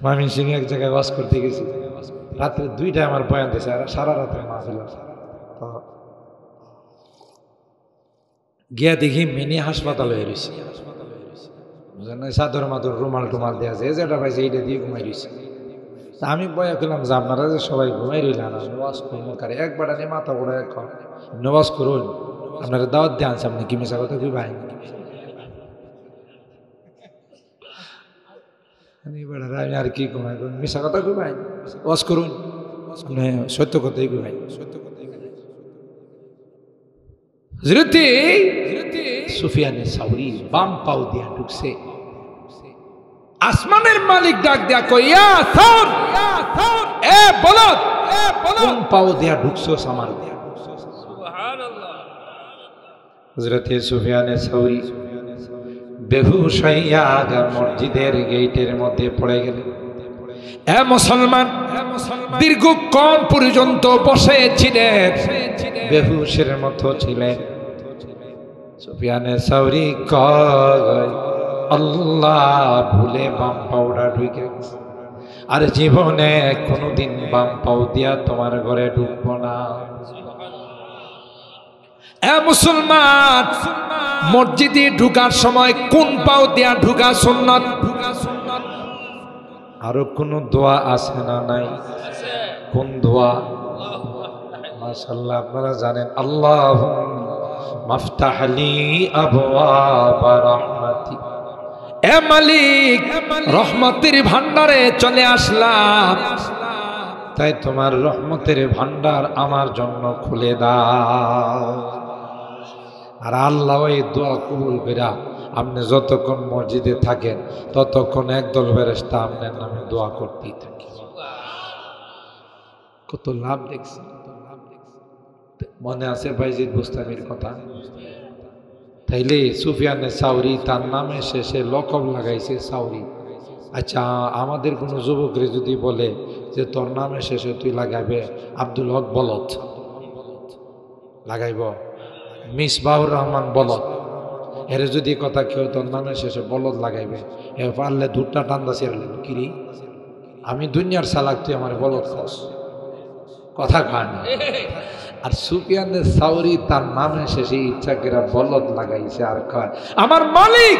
মামি সিং এক জায়গায় ওয়াজ করতে গেছি, রাত্রে 2টায় আমার বয়ান দিয়েছে, আর সারা রাত্রে মাহফিল। গিয়া দেখি মিনি হাসপাতাল হয়ে রয়েছে, চাদর মাদর রুমাল টুমাল দেওয়া যায়, যেটা পাইছে এইটা দিয়ে ঘুমাই রয়েছে। আমি বয়া করলাম যে আপনারা যে সবাই ঘুমাই রইলেন, নওয়াজ করুন, কারে একবার নিয়ে মাথা পড়ে নওয়াজ করুন, আপনারা দাওয়াত দিয়ে আনছে, আপনি কি মিশা কথা কি ভাই? আমি আর কি ঘুমাই মিশা কথা কি ভাই? ওয়াজ করুন, আপনি সত্য কথাই কি ভাই? সত্য কথাই। সুফিয়ানে সাউরি বাম পাও দিয়া ঢুকছে, আসমানের মালিক ডাক দেয়া কই, ইয়া সাউর, এ বলদ, কোন পাও দিয়া ঢুকছো আমার দিয়া? সুবহানাল্লাহ। হযরত সুফিয়ানে সাউরি বেহুশ হইয়া মসজিদের গেটের মধ্যে পড়ে গেলেন। এ মুসলমান, দীর্ঘক্ষণ পর্যন্ত বসে ছিলেন, বেহুশের মতো ছিলেন। সুফিয়ানে সাউরি কয়, আল্লাহ, ভুলে বাম পাউডার ঢুকে গেছে, আর জীবনে কোনোদিন বাম পাও দিয়া তোমার ঘরে ঢুকবো না। এ মুসলমান, মসজিদে ঢুকার সময় কোন পাও দিয়া ঢুকা সুন্নাত? আরো কোন দোয়া আছে না নাই? কোন দোয়া? মাশাআল্লাহ, আপনারা জানেন, আল্লাহুম্মা মাফতাহলি আবওয়াব রাহমাতি, এ মালিক, রহমতের ভান্ডারে চলে আসলাম, তাই তোমার রহমতের ভান্ডার আমার জন্য খুলে দাও। আর আল্লাহ এই দোয়া কবুল কইরা আপনি যতক্ষণ মসজিদে থাকেন ততক্ষণ একদল ফেরেশতা আপনার নামে দোয়া করতেই থাকে। কত লাভ দেখছি। মনে আছে বাইজিদ বুস্তামির কথা? তাইলে সুফিয়ানে সাউরি তার নামে শেষে লকব লাগাইছে সাউরি। আচ্ছা, আমাদের কোনো যুবকরে যদি বলে যে তোর নামে শেষে তুই লাগাইবে আব্দুল হক বলদ, লাগাইব? মিসবাহুর রহমান বলদ, এর যদি কথা কেউ তোর নামে শেষে বলদ লাগাইবে, এ পারলে দুধটা টান্দা ছেড়ে কিরি আমি দুনিয়ার চালাক, তুই আমার বলদ খাস, কথা কয় না। আর সুফিয়ানের সাউরি তার নামে শেষে ইচ্ছা করে বলদ লাগাইছে আর কয় আমার মালিক,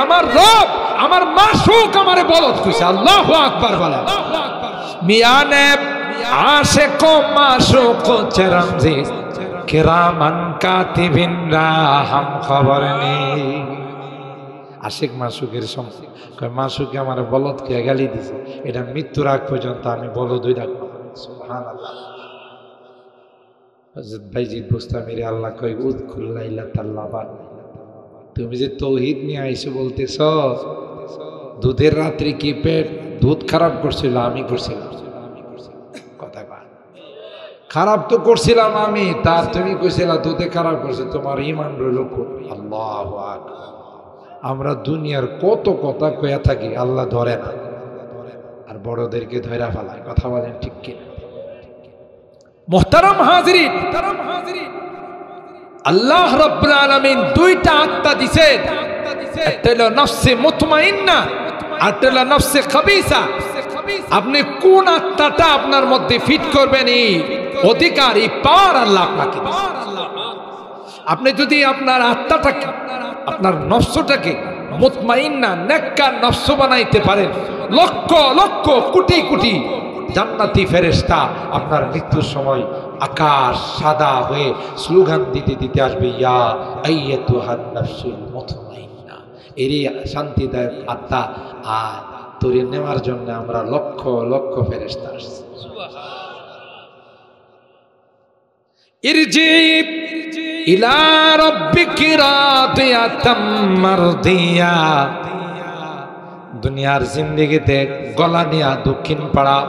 আমার রব, আমার মাসুক আমারে বলদ কইছে। আল্লাহু আকবার বলা। মিয়ানে আশিক ও মাসুক চরমজি কিরামান কাতিবিনরা হাম খবর নেই। আশিক মাসুকের সম্পর্ক কয় মাসুকে আমার বলদ কে গালি দিছে, এটা মৃত্যুর আগ পর্যন্ত আমি বলদই রাখবো। সুবহানাল্লাহ। হযরত বাইজিদ বুস্তামিরে আল্লাহ কই উযকুর লাইলাতাল লাবান, তুমি যে তৌহিদ নিয়ে আইছো বলতেছ, দুধের রাত্রি কি পেট দুধ খারাপ করছিল? আমি করছিলাম। কথা কয় খারাপ তো করছিলাম আমি, তার তুমি কইছিলা দুধে খারাপ করছে, তোমার ঈমান রইল কোন? আল্লাহু আকবার। আমরা দুনিয়ার কত কথা কইয়া থাকি, আল্লাহ ধরে না, আর বড়দেরকে ধইরা ফেলায়। কথা বলেন ঠিক কি? মুহতারাম হাজিরিন, আল্লাহ রাব্বুল আলামিন দুইটা আত্মা দিয়েছেন, একটা হলো নফসে মুতমাইন্না, আরেকটা হলো নফসে খাবিসা। আপনি কোন আত্মাটা আপনার মধ্যে ফিট করবেন এই অধিকার, এই পাওয়ার আল্লাহ আপনাকে দিয়েছেন। আপনি যদি আপনার আত্মাটাকে, আপনার নফসটাকে মুতমাইন্না নেককার নফস বানাইতে পারেন, লক্ষ লক্ষ কোটি কোটি জান্নাতি ফেরেশতা আপনার মৃত্যুর সময় আকাশ সাদা হয়ে স্লোগান দিতে দিতে আসবে, ইয়া আইয়াতুহান নাফসুল মুতমাইন্না, এরই শান্তিদায়ক আত্মা আর তোরে নেওয়ার জন্য আমরা লক্ষ লক্ষ ফেরেশতা আসছি। ইরজি ইলা রাব্বিকি রাদিয়াতাম মারদিয়া। দুনিয়ার জিন্দেগিতে গলা নিয়া দক্ষিণ পাড়া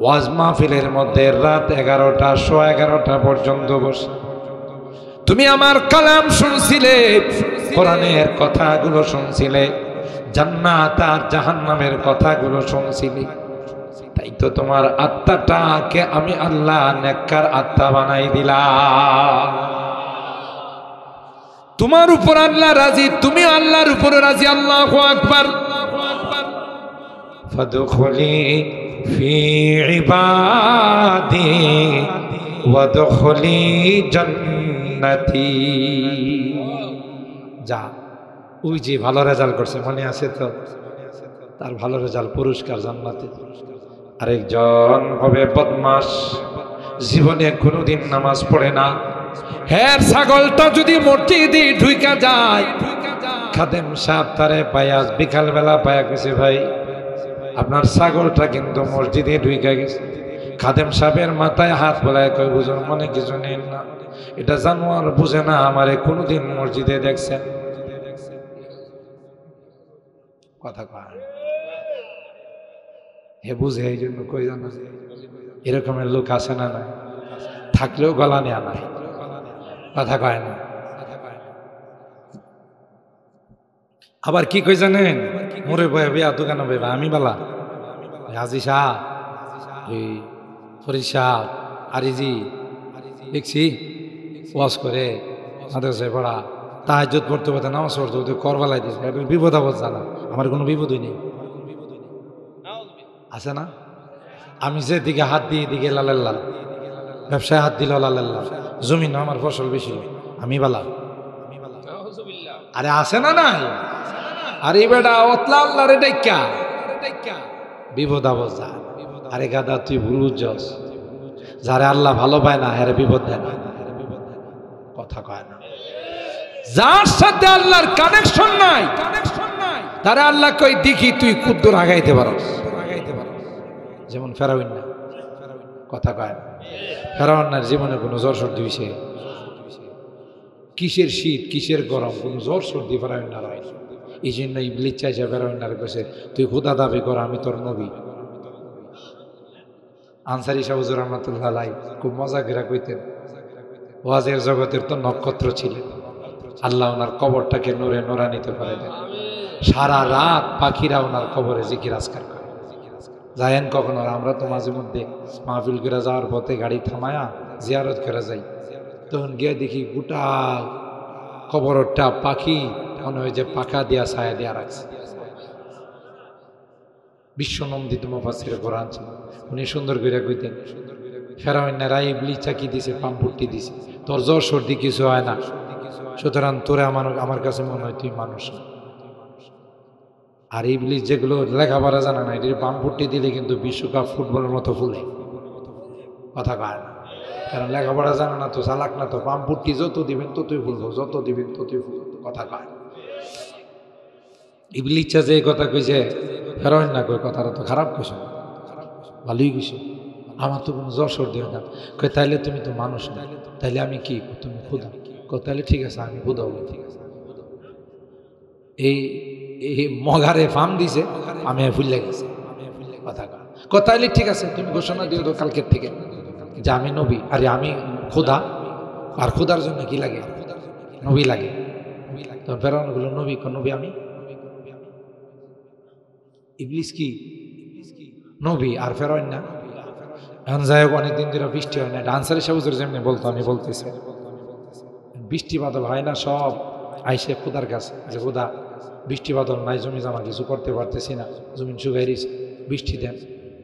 ওয়াজ মাহফিলের মধ্যে রাত 11টা 11:15 পর্যন্ত বসে তুমি আমার কালাম শুনছিলে, কোরআনের কথাগুলো শুনছিলে, জান্নাত আর জাহান্নামের কথাগুলো শুনছিলে, তাই তো তোমার আত্মাটাকে আমি আল্লাহ নেককার আত্মা বানাই দিলাম। তোমার উপর আল্লাহ রাজি, তুমি আল্লাহর উপর রাজি। আল্লাহু আকবার। ফাদখুলি ফি ইবাদি ওয়াদখুলি জান্নাতি। যা, ওই যে ভালো রেজাল্ট করছে মনে আছে তো, তার ভালো রেজাল্ট পুরস্কার জান্নাতে। আরেকজন হবে বদমাস, জীবনে কোনোদিন নামাজ পড়ে না, হের ছাগলটা যদি মসজিদে ঢুইকা যায়, খাদেম সাহেব তারে পায়া বিকালবেলা পায়া গেছে, ভাই আপনার ছাগলটা কিন্তু মসজিদে ঢুইকা গেছে। খাদেম সাহেবের মাথায় হাত বোলায় কয়, বুঝুন মনে কিছু নেন না, এটা জানোয়ার বুঝে না আমারে কোনোদিন মসজিদে দেখছেন। কথা কয় হে বুঝে, এই জন্য কই জানা এরকমের লোক আছে না? নাই থাকলেও গলা নেয়া নাই, কথা কয় না। আবার কি কই জানেন, মোরে বয়ে বিয়া দোকানে বইবা আমি বালা হাজি শাহ, এই ফরিদ শাহ, আরিজি দেখছি ওয়াজ করে মাদ্রাসায় পড়া, তাহাজ্জুদ পড়তে পড়তে নামাজ পড়তে পড়তে করবালাই দিয়েছে। বিপদ আপদ জানা, আমার কোনো বিপদই নেই, আছে না? আমি যেদিকে হাত দিয়ে দিকে লালের লাল, ব্যবসায় হাত দিল লালের লাল, জমিন আমার ফসল বেশি, আমি বালা। আরে আছে না নাই? আরে বেটা অতলা আল্লাহ রে ডাইকা বিপদ আপদ যা। আরে গাদা তুই ভুল বুঝছস, যারে আল্লাহ ভালো পায় না হ্যারে বিপদ দেয় না, কথা কয় না। যার সাথে আল্লাহর কানেকশন নাই তারে আল্লাহ কই দেখি তুই কুদ্দুর আগাইতে পারস, যেমন ফেরাউন না, কথা কয় না। ফেরাউনের জীবনে কোনো জ্বর সর্দি হইছে? কিসের শীত কিসের গরম, কোনো জ্বর সর্দি ফেরাউন না হয়। এই জন্য ইবলিস চাইছে ফেরাউনের কাছে, তুই খোদা দাবি কর, আমি তোর নবী। আনসারী শাহ হুজুর রহমাতুল্লাহ আলাইহি খুব মজা করে কইতেন, ওয়াজের জগতের তো নক্ষত্র ছিলেন, আল্লাহ ওনার কবরটাকে নূরে নূরান্বিত করে দেন। সারা রাত পাখিরা ওনার কবরে জিকির আজকার করে। যায়েন কখনো, আমরা তো মাঝে মধ্যে মাহফিল করে যাওয়ার পথে গাড়ি থামায়া জিয়ারত করে যাই, তখন গিয়ে দেখি গোটা কবরটা পাখি মনে হয় যে পাখা দিয়া ছায়া দিয়া রাখছে। বিশ্বনন্দিত মুফাসসির কোরআন ছিল। উনি সুন্দর করে কইতেন, ফেরাউন্নেরা ইবলিস চাকি দিছে, পাম্পুটি দিছে, তোর জ্বর সর্দি কিছু হয় না, সুতরাং তোরে আমার কাছে মনে হয় তুই মানুষ না। আর ইবলিস যেগুলো লেখাপড়া জানা না, এটির পাম্পুটি দিলে কিন্তু বিশ্বকাপ ফুটবলের মতো ফুলে, কথা কয় না। কারণ লেখাপড়া জানা না তো, চালাক না তো, পাম্পুটি যত দিবেন ততই ফুলবো, যত দিবেন ততই ফুলবো, কথা কয়। ইবলিস যে কথা কইছে ফেরাউন না কই কথাটা তো খারাপ কইছে, ভালোই কইছে। আমার তো কোনো জ্বর সর্দি হয় না। কই তাইলে তুমি তো মানুষ না, তাইলে আমি কি? তুমি খোদা। তাহলে ঠিক আছে, আমি খোদা হবো। ঠিক আছে, এই মগারে ফার্ম দিছে, আমি ভুলে গেছি, কথা তাইলে ঠিক আছে, তুমি ঘোষণা দিও তো কালকের থেকে যে আমি নবী, আরে আমি খোদা। আর খোদার জন্য কি লাগে? নবী লাগে। তখন ফেরাউন বলল, নবী নবী আমি। ইবলিস কি নবী আর ফেরাউন না? এখন যাই হোক, অনেকদিন ধরে বৃষ্টি হয় না, ডান্সার সাবুজের যেমনি বলতো আমি বলতেছি, বৃষ্টি বাদল হয় না, সব আইসে খোদার কাছে যে খোদা বৃষ্টি বাদল নাই, জমি জামা কিছু করতে পারতেছি না, জমিন শুকাই দিছে, বৃষ্টি দেন।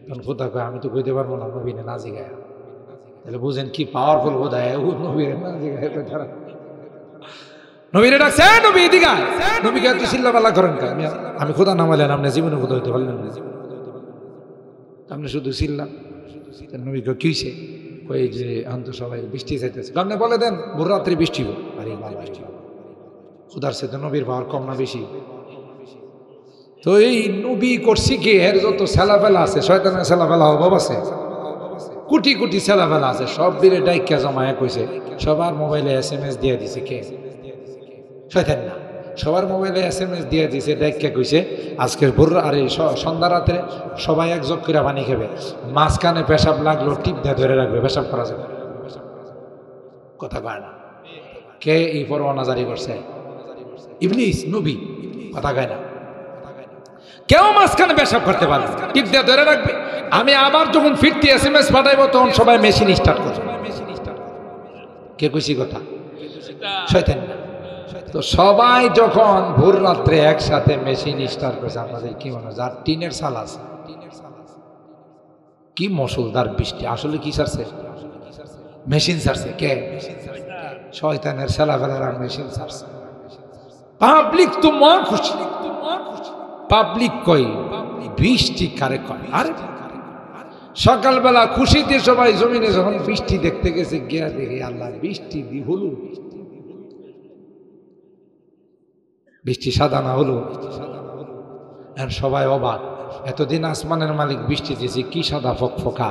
তখন খোদা কয়, আমি তো কইতে পারবো না, নবীনে না জিগায়। তাহলে বুঝেন কি পাওয়ারফুল খোদা, নবীরে না জিগায়। তারা নবীরে ডাকছে, নবী এদিকে আয়। নবীকে এত চিল্লাপাল্লা করেন কা? আমি খোদা নামালেন, আপনি জীবনে খোদা হইতে পারলেন না, আপনি শুধু চিল্লান। নবীকে কি হইছে? কই যে এখন তো সবাই বৃষ্টি চাইতেছে, আপনি বলে দেন ভোর রাত্রে বৃষ্টি হোক। আরে বৃষ্টি খোদার সাথে নবীর পাওয়ার কম না বেশি? তো এই নবী করছি কি, এর যত ছেলাফেলা আছে, শয়তানের ছেলাফেলা অভাব আছে, কোটি কোটি ছেলাফেলা আছে, সব বীরে ডাইকা জমায়া কইছে, সবার মোবাইলে SMS দিয়ে দিছে। কে? শয়তান না, সবার মোবাইলে SMS দিয়ে দিছে, ডাইকা কইছে আজকের ভোর আর সন্ধ্যা রাত্রে সবাই এক জগ করে পানি খাবে, মাঝখানে পেশাব লাগলো টিপ দিয়ে ধরে রাখবে, পেশাব করা যাবে, কথা কয় না। কে এই পরোয়ানা জারি করছে? ইবলিস, নবী, কথা কয় না। কেউ মাঝখানে পেশাব করতে পারবে, টিপ দিয়ে ধরে রাখবে। আমি আবার যখন ফিরতি SMS পাঠাইবো তখন সবাই মেশিন স্টার্ট করবে। কে কইছি কথা? শয়তান না। তো সবাই যখন ভোর রাত্রে একসাথে মেশিন স্টার্ট করছে, আপনাদের কি মনে হয় যার টিনের সাল আছে, কি মসুলদার বৃষ্টি, আসলে কি ছাড়ছে? মেশিন ছাড়ছে। কে? শয়তানের ছেলাফেলারা মেশিন ছাড়ছে। পাবলিক তো মন খুশি, পাবলিক কই বৃষ্টি কারে কয়? আরে সকালবেলা খুশিতে সবাই জমিনে যখন বৃষ্টি দেখতে গেছে, গিয়া দেখে আল্লাহ বৃষ্টি দি হলো, বৃষ্টি সাদা না হলো, আর সবাই অবাক। এতদিন আসমানের মালিক বৃষ্টি দিয়েছে, কি সাদা ফকফকা,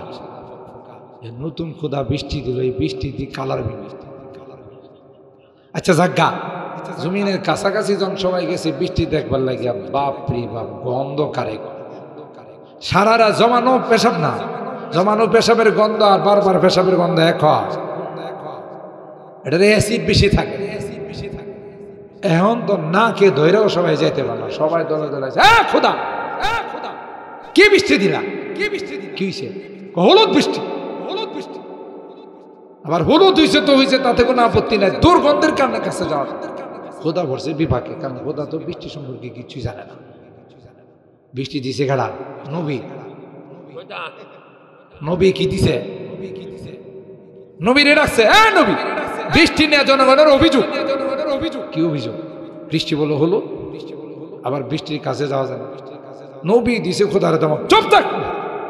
নতুন খোদা বৃষ্টি দিল, এই বৃষ্টি দিয়ে কালার বৃষ্টি। আচ্ছা জাগা, জমিনের কাছাকাছি যখন সবাই গেছে বৃষ্টি দেখবার লাগিয়া, বাপরে বাপ, গন্ধ কারে! সারারা জমানো পেশাব না, জমানো পেশাবের গন্ধ আর বারবার পেশাবের গন্ধ এক হয়, এটাতে অ্যাসিড বেশি থাকে। এখন তো না কে ধৈরেও সবাই যেতে পারে না, সবাই দলে দলে খোদা কি বৃষ্টি দিলা, কি বৃষ্টি দিলা, কি হয়েছে? হলুদ বৃষ্টি, হলুদ বৃষ্টি। আবার হলুদ হয়েছে তো হয়েছে, তাতে কোনো আপত্তি নাই, দুর্গন্ধের কারণে কাছে যাওয়ার। খোদা ভরছে বিভাগে, কারণ খোদা তো বৃষ্টি সম্পর্কে কিছুই জানে না। বৃষ্টি দিছে গাড়া নবী, নবী কি দিছে? নবীরে ডাকছে, নবী বৃষ্টি নিয়ে জনগণের অভিযোগ। কি অভিযোগ? বৃষ্টি বলো হলো, আবার বৃষ্টির কাছে যাওয়া যায় না। নবী দিছে খোদারে তোমার, চুপ থাক,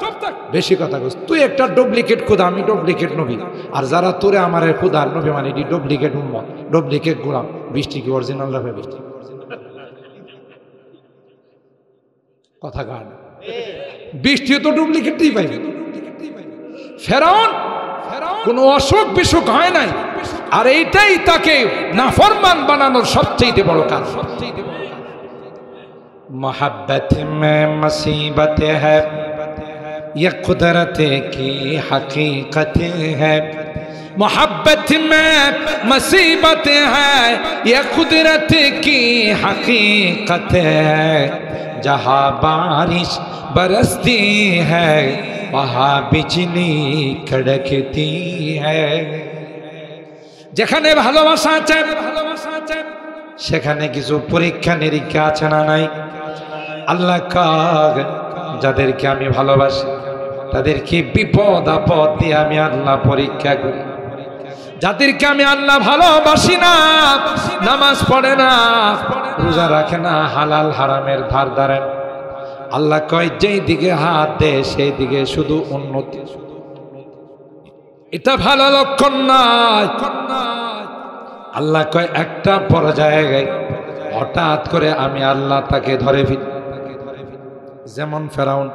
চুপ থাক, বেশি কথা কস। তুই একটা ডুপ্লিকেট খোদা, আমি ডুপ্লিকেট নবী, আর যারা তোরে আমার খোদার নবী মানে এটি ডুপ্লিকেট উম্মত, ডুপ্লিকেট গোলাম। বৃষ্টি কি অরিজিনাল রাখবে? বৃষ্টি কথা কয় না, বৃষ্টিও তো ডুপ্লিকেটই পাইবে। ফেরাউন কোনো অসুখ বিসুখ হয় নাই, আর এইটাই তাকে নাফরমান বানানোর সবচেয়ে বড় কাজ। मोहब्बत में मुसीबत है, ये कुदरत की हकीकत है। मोहब्बत में मुसीबत है, ये कुदरत की हकीकत है। जहाँ बारिश बरसती है, वहाँ बिजली कड़कती है। যেখানে ভালোবাসা আছে, সেখানে কিছু পরীক্ষা নিরীক্ষা আছে না নাই? আল্লাহ যাদেরকে আমি ভালোবাসি তাদেরকে বিপদ আপদ দিয়ে আমি আল্লাহ পরীক্ষা করি। যাদেরকে আমি আল্লাহ ভালোবাসি না, নামাজ পড়ে না, রোজা রাখে না, হালাল হারামের ধার ধারে, আল্লাহ কয় যেই দিকে হাত দেয় সেই দিকে শুধু উন্নতি। এটা ভালো লক্ষণ নয়। আল্লাহ কয় একটা পর্যায়ে হঠাৎ করে আমি আল্লাহ তাকে ধরে ফেলি, যেমন ফেরাউন।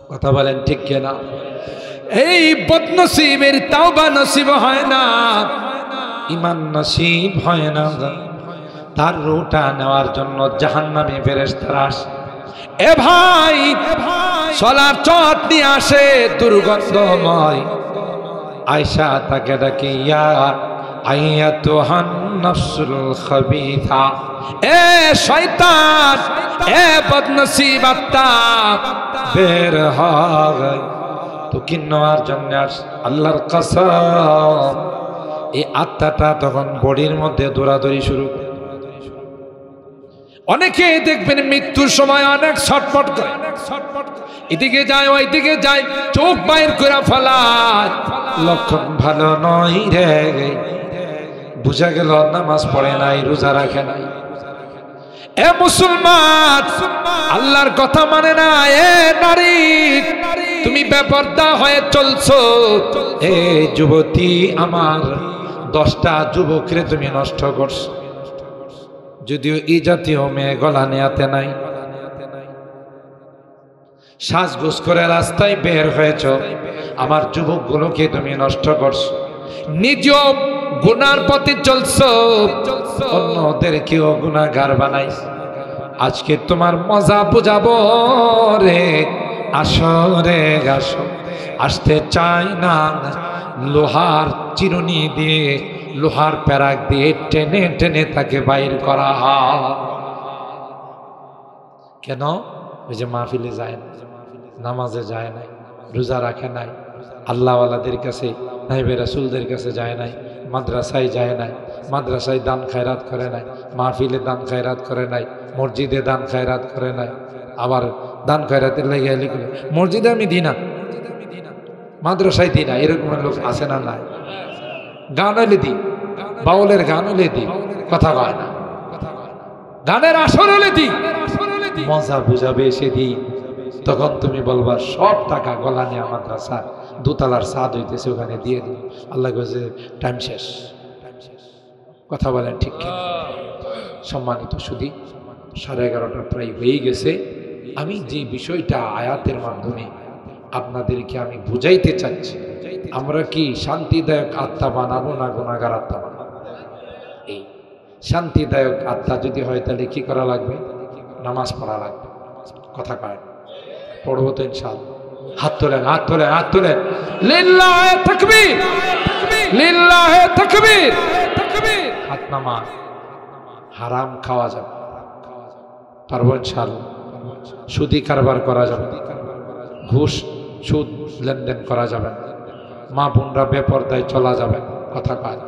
কথা বলেন ঠিক কিনা? এই বদনসিবের তাওবা নসিব হয় না, ঈমান নসিব হয় না। তার রূহটা নেওয়ার জন্য জাহান্নামী ফেরেশতারা আসে। এ ভাই, সলার চট নিয়ে আসে দুর্গন্ধময়। আয়েশা তাকে ডাকে, ইয়া আইয়াতুহান নাফসুল খাবিথা, এ শয়তান, এ বদনসিব আত্মা, বের হয়। তো কি নেওয়ার জন্য আল্লাহর কসম, এই আত্মাটা তখন বডির মধ্যে দৌড়াদৌড়ি শুরু। অনেকে দেখবেন মৃত্যুর সময় অনেক ছটফট করে, এদিকে যায় ওইদিকে যায়, চোখ বাইর করে ফেলায়। লক্ষণ ভালো নয় রে, বুঝা গেল নামাজ পড়ে নাই, রোজা রাখে নাই। এ মুসলমান, আল্লাহর কথা মানে না। এ নারী, তুমি বেপরদা হয়ে চলছো। এ যুবতী, আমার 10টা যুবকরে তুমি নষ্ট করছো। যদিও এই জাতীয় মেয়ে গলা নেয়াতে নাই, সাজগোজ করে রাস্তায় বের হয়েছ, আমার যুবকগুলোকে তুমি নষ্ট করছো। নিজেও গুনার পথে চলছো, অন্যদেরকেও গুনাহগার বানাইছ। আজকে তোমার মজা বুঝাবো রে, আসো রে আসো। আসতে চাই না, লোহার চিরুনি দিয়ে, লোহার প্যারাক দিয়ে টেনে টেনে তাকে বাইর করা হয়। কেন? ওই যে মাহফিলে যায় না, নামাজে যায় নাই, রোজা রাখে নাই, আল্লাহওয়ালাদের কাছে নাইবে রাসূলদের কাছে যায় নাই, মাদ্রাসায় যায় নাই, মাদ্রাসায় দান খায়রাত করে নাই, মাহফিলে দান খায়রাত করে নাই, মসজিদে দান খায়রাত করে নাই। আবার দান খায়রাতের লেগে লিখলে মসজিদে আমি দিই না, মাদ্রাসায় দিই না, এরকম লোক আছে না? নাই। গান হইলে দিই, বাউলের গান হইলে দিই, কথা কয় না। গানের আসর হলে দিই, মজা বুঝাবে এসে দিই। তখন তুমি বলবা সব টাকা গলা নিয়ে মাদ্রাসা দোতলার ছাদ হইতেছে, ওখানে দিয়ে দিই। আল্লাহ কাছে টাইম শেষ। কথা বলেন ঠিক কিনা? সম্মানিত সুধী, 11:30 প্রায় হয়ে গেছে। আমি যে বিষয়টা আয়াতের মাধ্যমে আপনাদেরকে আমি বুঝাইতে চাচ্ছি, আমরা কি শান্তিদায়ক আত্মা বানাবো না গুনাহগার আত্মা বানাবো? এই শান্তিদায়ক আত্মা যদি হয় তাহলে কি করা লাগবে? নামাজ পড়া লাগবে। কথা কয় পড়বো তো ইনশাআল্লাহ। হাত তোলেন, হাত তোলেন, হাত তোলেন। লিল্লাহে তাকবীর, লিল্লাহে তাকবীর। হাত নামা। হারাম খাওয়া যাবে, পারবো ইনশাআল্লাহ। সুদি কারবার করা যাবে, ঘুষ সুদ লেনদেন করা যাবে, মা বোনরা বেপরদায় চলা যাবে। কথা কয়